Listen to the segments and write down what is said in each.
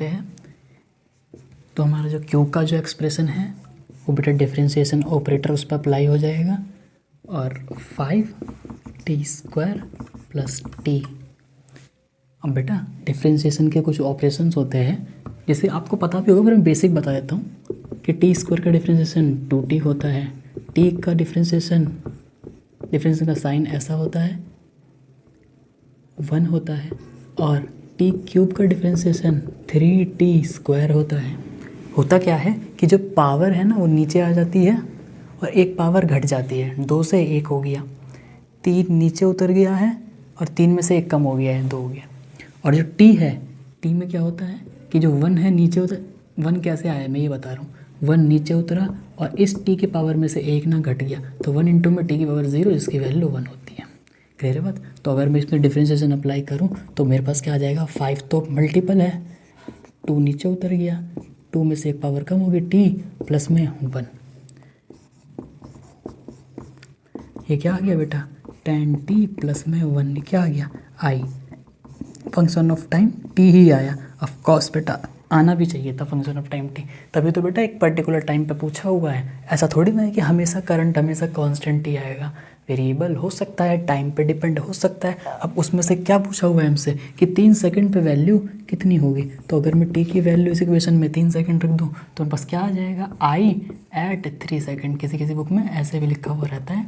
देखते हैं। तो हमारा जो क्यू का जो एक्सप्रेशन है वो बेटा डिफरेंशिएशन ऑपरेटर उस पर अप्लाई हो जाएगा और 5t² + t। अब बेटा डिफरेंशिएशन के कुछ ऑपरेशंस होते हैं, जैसे आपको पता भी होगा पर मैं बेसिक बता देता हूँ कि t² का डिफरेंशिएशन 2t होता है, t का डिफरेंशिएशन का साइन ऐसा होता है 1 होता है, और t³ का डिफरेंशिएशन 3t² होता है। होता क्या है कि जो पावर है ना वो नीचे आ जाती है और एक पावर घट जाती है, 2 से 1 हो गया, 3 नीचे उतर गया है और 3 में से 1 कम हो गया है, 2 हो गया। और जो t है, t में क्या होता है कि जो 1 है नीचे उतर, 1 कैसे आया मैं ये बता रहा हूँ, 1 नीचे उतरा और इस t के पावर में से 1 ना घट गया, तो 1 इंटू में t की पावर 0 जिसकी वैल्यू 1 होती है। क्लियर है बात? तो अगर मैं इसमें डिफरेंशिएशन अप्लाई करूँ तो मेरे पास क्या आ जाएगा, 5 तो मल्टीपल है, 2 नीचे उतर गया, 2 में से 1 पावर कम होगी, t प्लस में 1, ये क्या आ गया बेटा 10t प्लस में 1, ये क्या आ गया i। Function of time t ही आया, ऑफ कोर्स बेटा आना भी चाहिए था फंक्शन ऑफ टाइम t, तभी तो बेटा एक पर्टिकुलर टाइम पे पूछा हुआ है। ऐसा थोड़ी ना है कि हमेशा करंट हमेशा कांस्टेंट ही आएगा, वेरिएबल हो सकता है, टाइम पे डिपेंड हो सकता है। अब उसमें से क्या पूछा हुआ है हमसे कि 3 सेकंड पे वैल्यू कितनी होगी, तो अगर मैं t की वैल्यू इस इक्वेशन में 3 सेकंड रख दूँ तो मेरे पास क्या आ जाएगा i at 3 सेकंड, किसी किसी बुक में ऐसे भी लिखा हुआ रहता है,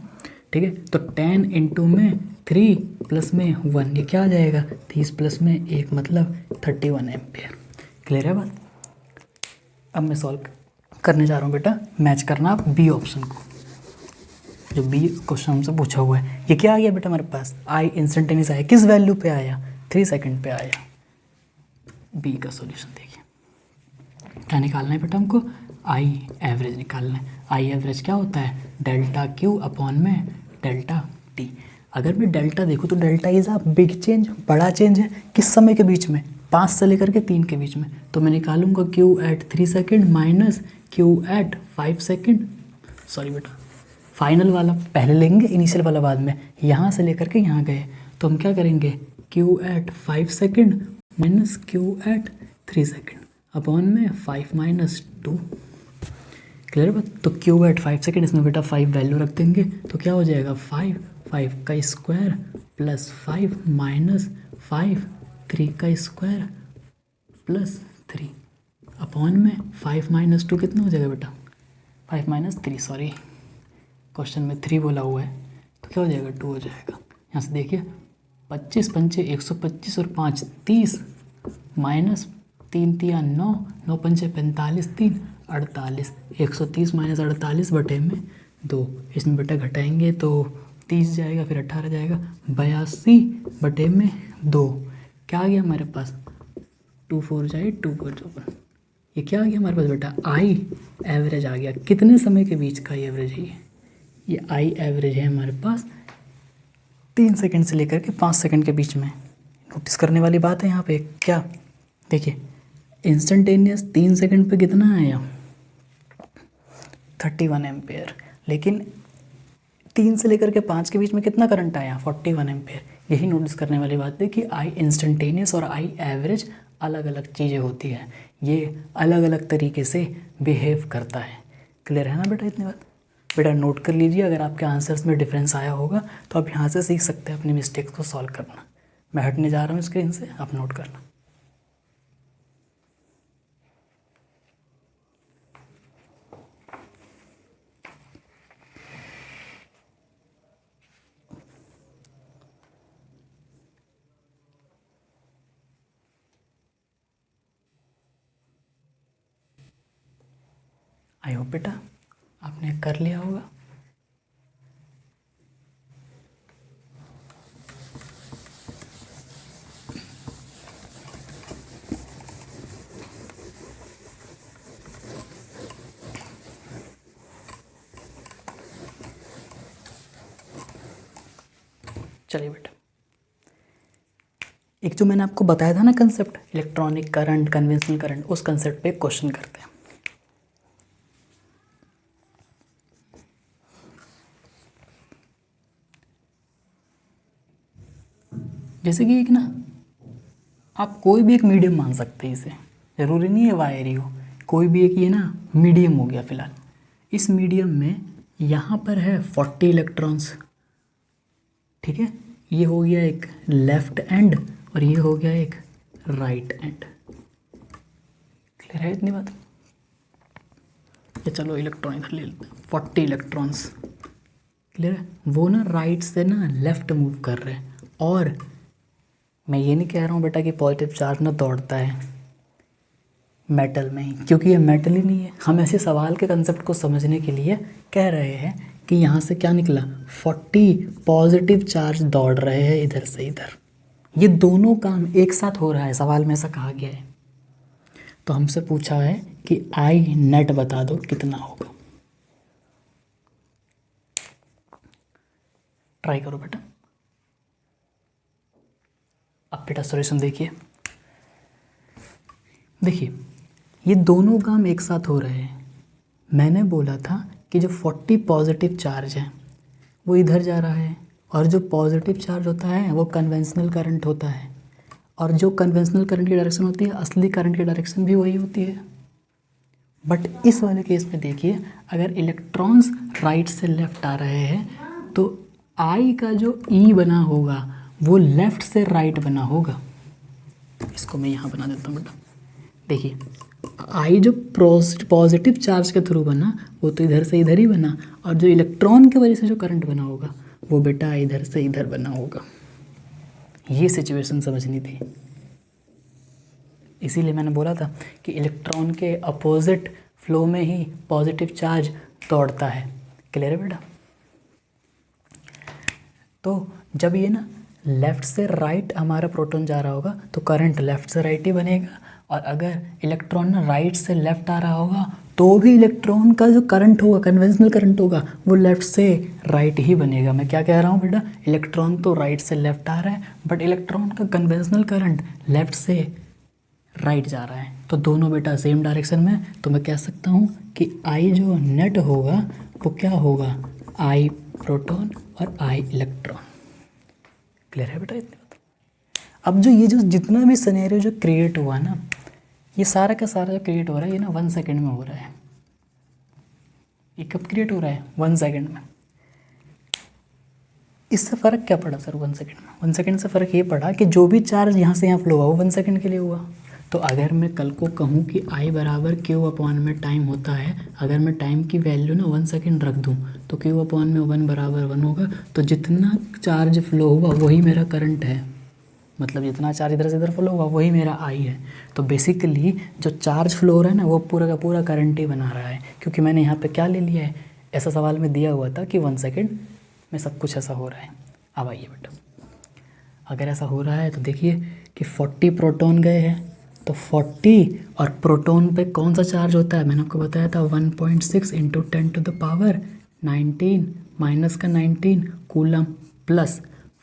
ठीक है। तो 10 इंटू में 3 प्लस में 1, ये क्या आ जाएगा 30 प्लस में 1 मतलब 31 एम्पियर। क्लियर है बात? अब मैं सॉल्व करने जा रहा हूँ बेटा, मैच करना आप बी ऑप्शन को, जो बी क्वेश्चन हमसे पूछा हुआ है। ये क्या आ गया बेटा हमारे पास, आई इंस्टेंटेनियस आया, किस वैल्यू पे आया 3 सेकंड पे आया। बी का सॉल्यूशन देखिए, क्या निकालना है बेटा हमको, आई एवरेज निकालना है। आई एवरेज क्या होता है, डेल्टा क्यू अपॉन में डेल्टा टी। अगर मैं डेल्टा देखूँ तो delta is a big change, बड़ा चेंज है, किस समय के बीच में, 5 से लेकर के 3 के बीच में। तो मैं निकालूंगा Q at 3 second minus Q at 5 second, sorry बेटा फाइनल वाला पहले लेंगे, इनिशियल वाला बाद में। यहाँ से लेकर के यहाँ गए तो हम क्या करेंगे, Q at 5 second minus Q at 3 second upon में 5 माइनस 2। क्लियर बात? तो क्यू एट 5 सेकेंड, इसमें बेटा 5 वैल्यू रख देंगे तो क्या हो जाएगा 5 का स्क्वायर प्लस 5 माइनस 5 3 का स्क्वायर प्लस 3 अपॉन में 5 माइनस 2 कितना हो जाएगा बेटा, 5 माइनस 3, सॉरी क्वेश्चन में 3 बोला हुआ है तो क्या हो जाएगा 2 हो जाएगा। यहाँ से देखिए 25 पंचे 125 और 5 30 माइनस 3 तिया 9, 9 पंचे 45, 3 48, 130 माइनस 48 बटे में 2, इसमें बेटा घटाएंगे तो 30 जाएगा, फिर 18 जाएगा, 82 बटे में 2, क्या आ गया हमारे पास 2 4 जाए 2 4 54, ये क्या आ गया हमारे पास बेटा आई एवरेज आ गया। कितने समय के बीच का एवरेज है ये आई एवरेज है हमारे पास 3 सेकंड से लेकर के 5 सेकंड के बीच में। नोटिस करने वाली बात है यहाँ पे क्या, देखिए इंस्टेंटेनियस 3 सेकंड पे कितना आया 31 एम्पेयर, लेकिन 3 से लेकर के 5 के बीच में कितना करंट आया 41 एम्पेयर। यही नोटिस करने वाली बात है कि आई इंस्टेंटेनियस और आई एवरेज अलग अलग चीज़ें होती हैं, ये अलग अलग तरीके से बिहेव करता है। क्लियर है ना बेटा इतनी बात? बेटा नोट कर लीजिए, अगर आपके आंसर्स में डिफरेंस आया होगा तो आप यहाँ से सीख सकते हैं अपनी मिस्टेक्स को सॉल्व करना। मैं हटने जा रहा हूँ स्क्रीन से, आप नोट करना। आई होप बेटा आपने कर लिया होगा। चलिए बेटा, एक जो मैंने आपको बताया था ना concept, electronic current conventional current, उस कंसेप्ट पे क्वेश्चन करते हैं। जैसे कि एक ना, आप कोई भी एक मीडियम मान सकते हैं इसे, ज़रूरी नहीं है वायरी हो, कोई भी एक ये ना मीडियम हो गया फ़िलहाल। इस मीडियम में यहाँ पर है 40 इलेक्ट्रॉन्स, ठीक है, ये हो गया एक लेफ्ट एंड और ये हो गया एक राइट एंड। क्लियर है इतनी बात? ये चलो इलेक्ट्रॉन इधर ले लेते हैं, 40 इलेक्ट्रॉन्स। क्लियर है? वो ना राइट से ना लेफ्ट मूव कर रहे हैं। और मैं ये नहीं कह रहा हूँ बेटा कि पॉजिटिव चार्ज ना दौड़ता है मेटल में ही, क्योंकि ये मेटल ही नहीं है। हम ऐसे सवाल के कंसेप्ट को समझने के लिए कह रहे हैं कि यहाँ से क्या निकला, 40 पॉजिटिव चार्ज दौड़ रहे हैं इधर से इधर। ये दोनों काम एक साथ हो रहा है, सवाल में ऐसा कहा गया है। तो हमसे पूछा है कि आई नेट बता दो कितना होगा। ट्राई करो बेटा। अब बेटा सॉल्यूशन देखिए, देखिए ये दोनों काम एक साथ हो रहे हैं। मैंने बोला था कि जो 40 पॉजिटिव चार्ज है वो इधर जा रहा है, और जो पॉजिटिव चार्ज होता है वो कन्वेंशनल करंट होता है, और जो कन्वेंशनल करंट की डायरेक्शन होती है असली करंट की डायरेक्शन भी वही होती है। बट इस वाले केस में देखिए, अगर इलेक्ट्रॉन्स राइट से लेफ्ट आ रहे हैं तो आई का जो ई बना होगा वो लेफ्ट से राइट बना होगा। इसको मैं यहाँ बना देता हूँ बेटा। देखिए आई जो पॉजिटिव चार्ज के थ्रू बना वो तो इधर से इधर ही बना, और जो इलेक्ट्रॉन की वजह से जो करंट बना होगा वो बेटा इधर से इधर बना होगा। ये सिचुएशन समझनी थी, इसीलिए मैंने बोला था कि इलेक्ट्रॉन के अपोजिट फ्लो में ही पॉजिटिव चार्ज दौड़ता है। क्लियर है बेटा? तो जब ये ना लेफ़्ट से राइट हमारा प्रोटॉन जा रहा होगा तो करंट लेफ़्ट से राइट ही बनेगा, और अगर इलेक्ट्रॉन ना राइट से लेफ़्ट आ रहा होगा तो भी इलेक्ट्रॉन का जो करंट होगा, कन्वेंशनल करंट होगा, वो लेफ़्ट से राइट ही बनेगा। मैं क्या कह रहा हूँ बेटा, इलेक्ट्रॉन तो राइट से लेफ़्ट आ रहा है बट इलेक्ट्रॉन का कन्वेंशनल करंट लेफ़्ट से राइट जा रहा है, तो दोनों बेटा सेम डायरेक्शन में। तो मैं कह सकता हूँ कि आई जो नेट होगा वो क्या होगा, आई प्रोटॉन और आई इलेक्ट्रॉन। क्लियर है बेटा इतनी बात? अब जो ये जो जितना भी सिनेरियो जो क्रिएट हुआ ना, ये सारा का सारा जो क्रिएट हो रहा है ये ना 1 सेकेंड में हो रहा है। ये कब क्रिएट हो रहा है? 1 सेकेंड में। इससे फ़र्क क्या पड़ा सर 1 सेकेंड में? 1 सेकेंड से फ़र्क ये पड़ा कि जो भी चार्ज यहाँ से यहाँ फ्लो हुआ वो 1 सेकेंड के लिए हुआ। तो अगर मैं कल को कहूँ कि आई बराबर क्यू अपॉन में टाइम होता है, अगर मैं टाइम की वैल्यू ना 1 सेकेंड रख दूँ तो क्यू अपॉन में 1 बराबर 1 होगा। तो जितना चार्ज फ्लो हुआ वही मेरा करंट है, मतलब जितना चार्ज इधर से इधर फ्लो होगा वही मेरा आई है। तो बेसिकली जो चार्ज फ्लो हो रहा है ना वो पूरा का पूरा करंट ही बना रहा है, क्योंकि मैंने यहाँ पे क्या ले लिया है, ऐसा सवाल में दिया हुआ था कि 1 सेकेंड में सब कुछ ऐसा हो रहा है। अब आइए बेटा, अगर ऐसा हो रहा है तो देखिए कि 40 प्रोटॉन गए हैं, तो 40 और प्रोटॉन पे कौन सा चार्ज होता है, मैंने आपको बताया था 1.6 × 10⁻19 माइनस का 19 कूलम प्लस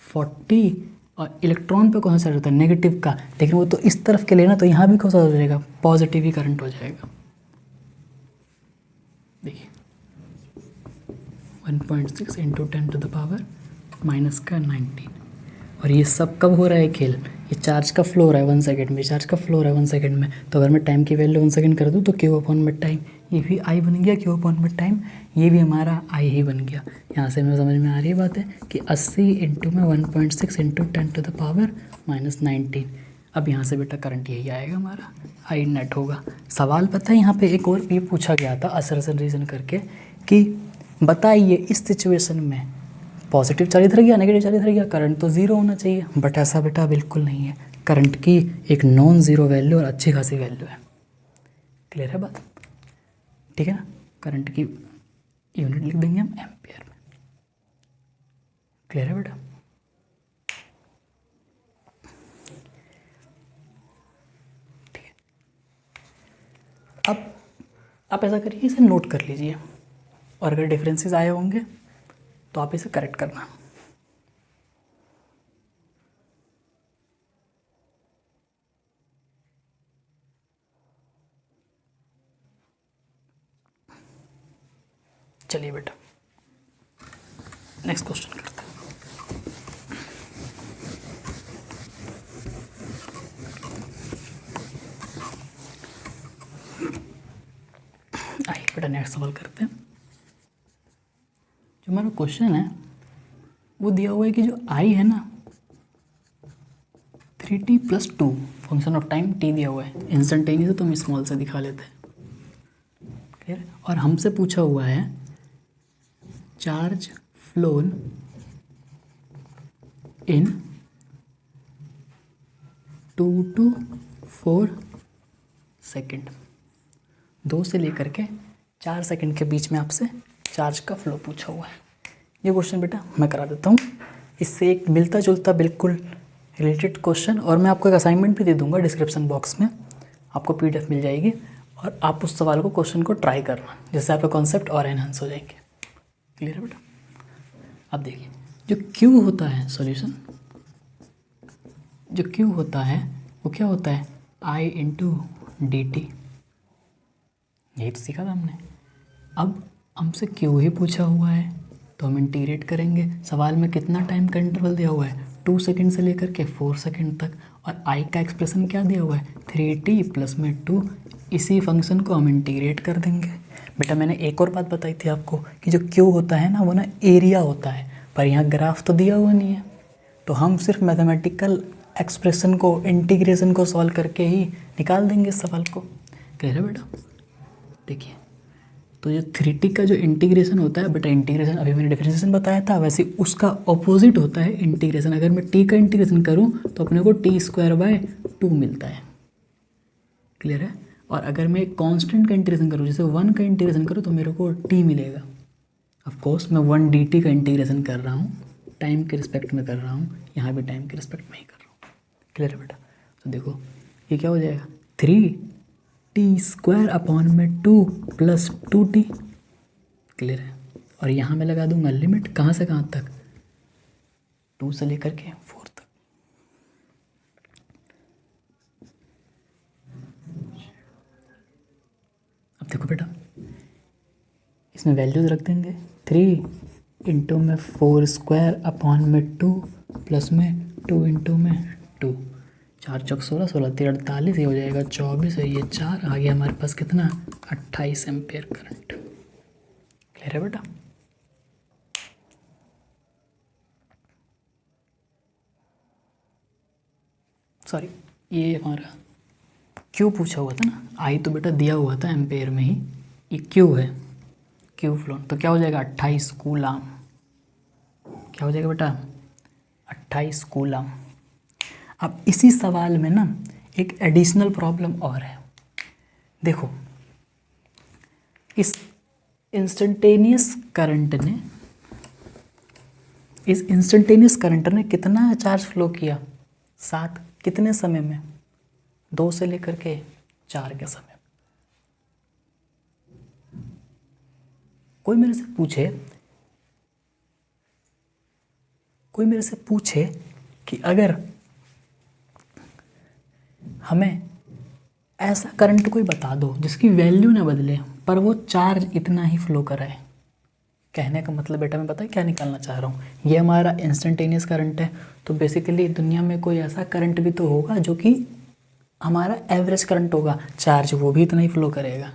40, और इलेक्ट्रॉन पे कौन सा चार्ज होता है, नेगेटिव का। लेकिन वो तो इस तरफ के लिए ना, तो यहाँ भी कौन सा हो जाएगा, पॉजिटिव ही करंट हो जाएगा। देखिए 1.6 × 10⁻19, और ये सब कब हो रहा है खेल, ये चार्ज का फ्लो हो रहा है 1 सेकेंड में, चार्ज का फ्लो हो रहा है 1 सेकेंड में। तो अगर मैं टाइम की वैल्यू 1 सेकेंड कर दूँ तो क्यू अपॉन में टाइम, ये भी आई बन गया, क्यू अपॉन में टाइम ये भी हमारा आई ही बन गया। यहाँ से हमें समझ में आ रही बात है कि 80 × में 1.6 × 10⁻19। अब यहाँ से बेटा करंट यही आएगा हमारा, आई नेट होगा। सवाल पता है यहाँ पे एक और ये पूछा गया था असर्शन रीज़न करके कि बताइए इस सिचुएशन में पॉजिटिव चार्ज इधर गया, नेगेटिव चार्ज इधर गया, करंट तो ज़ीरो होना चाहिए। बट ऐसा बेटा बिल्कुल नहीं है, करंट की एक नॉन ज़ीरो वैल्यू और अच्छी खासी वैल्यू है। क्लियर है बात? ठीक है ना? करंट की यूनिट लिख देंगे हम एम्पियर में। क्लियर है बेटा? ठीक है, अब आप ऐसा करिए, इसे नोट कर लीजिए, और अगर डिफरेंसेस आए होंगे तो आप इसे करेक्ट करना। चलिए बेटा नेक्स्ट क्वेश्चन करते हैं। नेक्स्ट सवाल करते हैं। जो हमारा क्वेश्चन है वो दिया हुआ है कि जो आई है ना 3t + 2 function of time t दिया हुआ है, इंस्टेंटेनियस तो हम स्मॉल से दिखा लेते हैं, क्लियर। और हमसे पूछा हुआ है charge flown in 2 to 4 second, 2 से लेकर के 4 सेकेंड के बीच में आपसे चार्ज का फ्लो पूछा हुआ है। ये क्वेश्चन बेटा मैं करा देता हूँ, इससे एक मिलता जुलता बिल्कुल रिलेटेड क्वेश्चन, और मैं आपको एक असाइनमेंट भी दे दूंगा डिस्क्रिप्शन बॉक्स में, आपको PDF मिल जाएगी और आप उस सवाल को क्वेश्चन को ट्राई करना, जिससे आपका कॉन्सेप्ट और एनहांस हो जाएंगे। क्लियर है बेटा। अब देखिए जो Q होता है सॉल्यूशन, जो Q होता है वो क्या होता है I × dt, यही तो सीखा था हमने। अब हमसे Q ही पूछा हुआ है तो हम इंटीग्रेट करेंगे। सवाल में कितना टाइम का इंटरवल दिया हुआ है 2 सेकेंड से लेकर के 4 सेकेंड तक, और I का एक्सप्रेशन क्या दिया हुआ है 3t + 2, इसी फंक्शन को हम इंटीग्रेट कर देंगे। बेटा मैंने एक और बात बताई थी आपको कि जो Q होता है ना वो ना एरिया होता है, पर यहाँ ग्राफ तो दिया हुआ नहीं है, तो हम सिर्फ मैथमेटिकल एक्सप्रेशन को, इंटीग्रेशन को सॉल्व करके ही निकाल देंगे इस सवाल को। क्लियर है बेटा। देखिए तो जो 3t का जो इंटीग्रेशन होता है बेटा, इंटीग्रेशन अभी मैंने डिफरेंशिएशन बताया था, वैसे उसका ऑपोजिट होता है इंटीग्रेशन। अगर मैं t का इंटीग्रेशन करूं तो अपने को t² / 2 मिलता है, क्लियर है। और अगर मैं एक कांस्टेंट का इंटीग्रेशन करूं, जैसे 1 का इंटीग्रेशन करूं तो मेरे को t मिलेगा। ऑफ कोर्स मैं 1 dt का इंटीग्रेशन कर रहा हूँ, टाइम के रिस्पेक्ट में कर रहा हूँ, यहाँ भी टाइम के रिस्पेक्ट में ही कर रहा हूँ। क्लियर है बेटा। तो देखो ये क्या हो जाएगा 3t² / 2 + 2t, क्लियर है। और यहाँ मैं लगा दूंगा लिमिट, कहाँ से कहाँ तक 2 से लेकर के 4 तक। अब देखो बेटा इसमें वैल्यूज रख देंगे, 3 × 4² / 2 + 2 × 2, 4 × 16, 16 × 3 = 48, ये हो जाएगा 24, है ये 4, आ गया हमारे पास कितना 28 एम्पेयर करंट। क्लियर है बेटा। सॉरी ये हमारा Q पूछा हुआ था ना, I तो बेटा दिया हुआ था एम्पेयर में ही, ये Q है, Q फ्लोन, तो क्या हो जाएगा 28 कूलाम। क्या हो जाएगा बेटा 28 कूलाम। अब इसी सवाल में ना एक एडिशनल प्रॉब्लम और है। देखो इस इंस्टेंटेनियस करंट ने कितना चार्ज फ्लो किया 7, कितने समय में 2 से लेकर के 4 के समय। कोई मेरे से पूछे कि अगर हमें ऐसा करंट कोई बता दो जिसकी वैल्यू ना बदले पर वो चार्ज इतना ही फ्लो कराए, कहने का मतलब बेटा मैं पता है क्या निकालना चाह रहा हूँ, ये हमारा इंस्टेंटेनियस करंट है, तो बेसिकली दुनिया में कोई ऐसा करंट भी तो होगा जो कि हमारा एवरेज करंट होगा, चार्ज वो भी इतना ही फ्लो करेगा।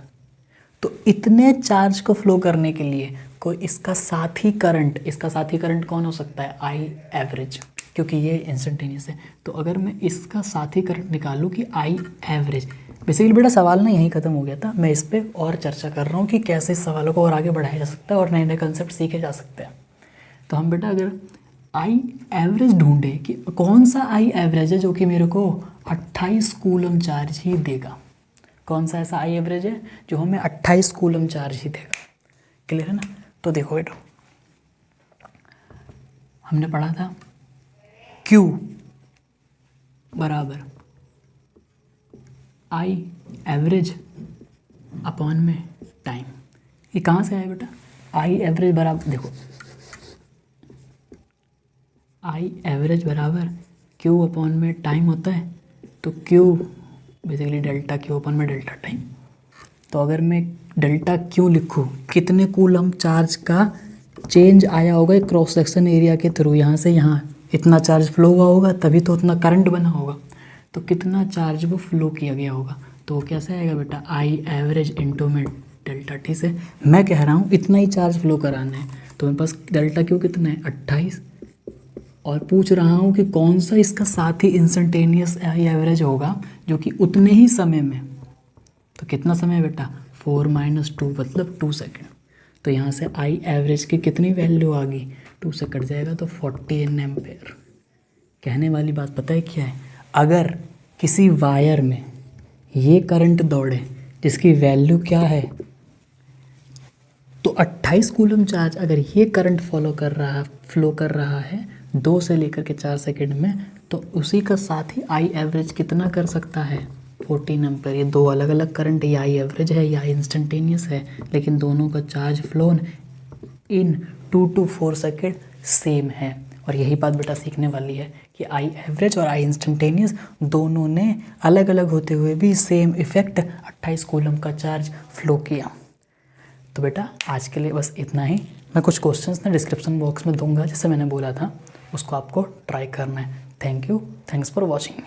तो इतने चार्ज को फ्लो करने के लिए कोई इसका साथी करंट कौन हो सकता है आई एवरेज, क्योंकि ये इंस्टेंटेनियस है। तो अगर मैं इसका साथी करंट निकालूँ कि आई एवरेज, बेसिकली बेटा सवाल ना यहीं ख़त्म हो गया था, मैं इस पर और चर्चा कर रहा हूँ कि कैसे इस सवालों को और आगे बढ़ाया जा सकता है और नए नए कंसेप्ट सीखे जा सकते हैं। तो हम बेटा अगर आई एवरेज ढूंढे कि कौन सा आई एवरेज है जो कि मेरे को 28 कूलम चार्ज ही देगा, कौन सा ऐसा आई एवरेज है जो हमें 28 कूलम चार्ज ही देगा। क्लियर है ना। तो देखो बेटा हमने पढ़ा था Q बराबर आई एवरेज अपॉन में टाइम। ये कहाँ से आया बेटा, आई एवरेज बराबर, देखो आई एवरेज बराबर Q अपॉन में टाइम होता है, तो Q basically delta Q upon में डेल्टा टाइम। तो अगर मैं डेल्टा Q लिखूँ, कितने कूलम चार्ज का चेंज आया होगा क्रॉस सेक्शन एरिया के थ्रू, यहाँ से यहाँ इतना चार्ज फ्लो हुआ होगा तभी तो उतना करंट बना होगा, तो कितना चार्ज वो फ्लो किया गया होगा, तो कैसे आएगा बेटा आई एवरेज इंटू में डेल्टा टी से मैं कह रहा हूँ इतना ही चार्ज फ्लो कराना है, तो मेरे पास डेल्टा क्यू कितना है 28, और पूछ रहा हूँ कि कौन सा इसका साथ ही इंस्टेंटेनियस आई एवरेज होगा जो कि उतने ही समय में, तो कितना समय बेटा 4 - 2 मतलब 2 सेकेंड। तो यहाँ से आई एवरेज की कितनी वैल्यू आ गई, 2 से कट जाएगा तो 14 एम्पेयर। कहने वाली बात पता है क्या है, अगर किसी वायर में ये करंट दौड़े जिसकी वैल्यू क्या है, तो 28 कूलम चार्ज अगर ये करंट फ्लो कर रहा है 2 से लेकर के 4 सेकेंड में, तो उसी का साथ ही आई एवरेज कितना कर सकता है 14 एम्पेयर। ये दो अलग अलग करंट, ये आई एवरेज है या इंस्टेंटेनियस है, लेकिन दोनों का charge flown in 2 to 4 second same है। और यही बात बेटा सीखने वाली है कि आई एवरेज और आई इंस्टेंटेनियस दोनों ने अलग अलग होते हुए भी सेम इफेक्ट 28 कूलम का चार्ज फ्लो किया। तो बेटा आज के लिए बस इतना ही। मैं कुछ क्वेश्चंस ना डिस्क्रिप्शन बॉक्स में दूंगा, जैसे मैंने बोला था, उसको आपको ट्राई करना है। Thank you, thanks for watching.